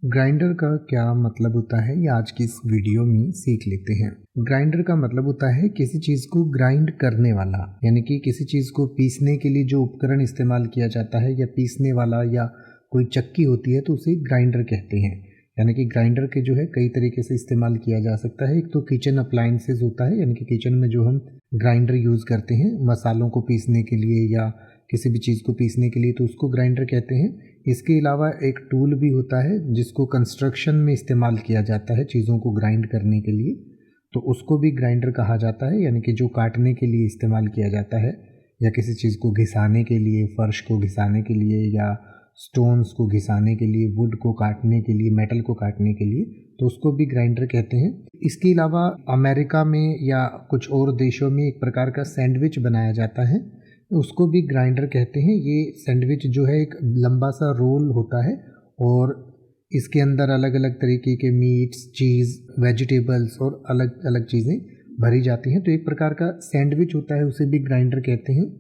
Grinder का क्या मतलब होता है ये आज की इस वीडियो में सीख लेते हैं। ग्राइंडर का मतलब होता है किसी चीज़ को ग्राइंड करने वाला, यानी कि किसी चीज़ को पीसने के लिए जो उपकरण इस्तेमाल किया जाता है या पीसने वाला या कोई चक्की होती है तो उसे ग्राइंडर कहते हैं। यानी कि ग्राइंडर के जो है कई तरीके से इस्तेमाल किया जा सकता है। एक तो किचन अप्लायंसेस होता है, यानी कि किचन में जो हम ग्राइंडर यूज़ करते हैं मसालों को पीसने के लिए या किसी भी चीज़ को पीसने के लिए, तो उसको ग्राइंडर कहते हैं। इसके अलावा एक टूल भी होता है जिसको कंस्ट्रक्शन में इस्तेमाल किया जाता है चीज़ों को ग्राइंड करने के लिए, तो उसको भी ग्राइंडर कहा जाता है। यानी कि जो काटने के लिए इस्तेमाल किया जाता है या किसी चीज़ को घिसाने के लिए, फर्श को घिसाने के लिए या स्टोन्स को घिसाने के लिए, वुड को काटने के लिए, मेटल को काटने के लिए, तो उसको भी ग्राइंडर कहते हैं। इसके अलावा अमेरिका में या कुछ और देशों में एक प्रकार का सैंडविच बनाया जाता है, उसको भी ग्राइंडर कहते हैं। ये सैंडविच जो है एक लंबा सा रोल होता है और इसके अंदर अलग अलग तरीके के मीट्स, चीज़, वेजिटेबल्स और अलग अलग चीज़ें भरी जाती हैं, तो एक प्रकार का सैंडविच होता है, उसे भी ग्राइंडर कहते हैं।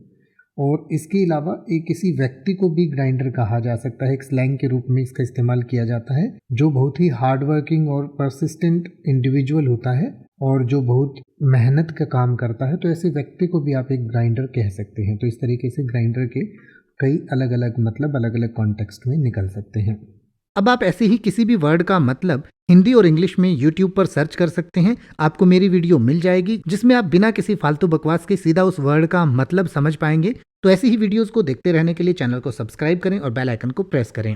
और इसके अलावा एक किसी व्यक्ति को भी ग्राइंडर कहा जा सकता है, एक स्लैंग के रूप में इसका इस्तेमाल किया जाता है, जो बहुत ही हार्ड वर्किंग और परसिस्टेंट इंडिविजुअल होता है और जो बहुत मेहनत का काम करता है, तो ऐसे व्यक्ति को भी आप एक ग्राइंडर कह सकते हैं। तो इस तरीके से ग्राइंडर के कई अलग अलग मतलब अलग अलग कॉन्टेक्स्ट में निकल सकते हैं। अब आप ऐसे ही किसी भी वर्ड का मतलब हिंदी और इंग्लिश में YouTube पर सर्च कर सकते हैं। आपको मेरी वीडियो मिल जाएगी जिसमें आप बिना किसी फालतू बकवास के सीधा उस वर्ड का मतलब समझ पाएंगे। तो ऐसी ही वीडियोस को देखते रहने के लिए चैनल को सब्सक्राइब करें और बेल आइकन को प्रेस करें।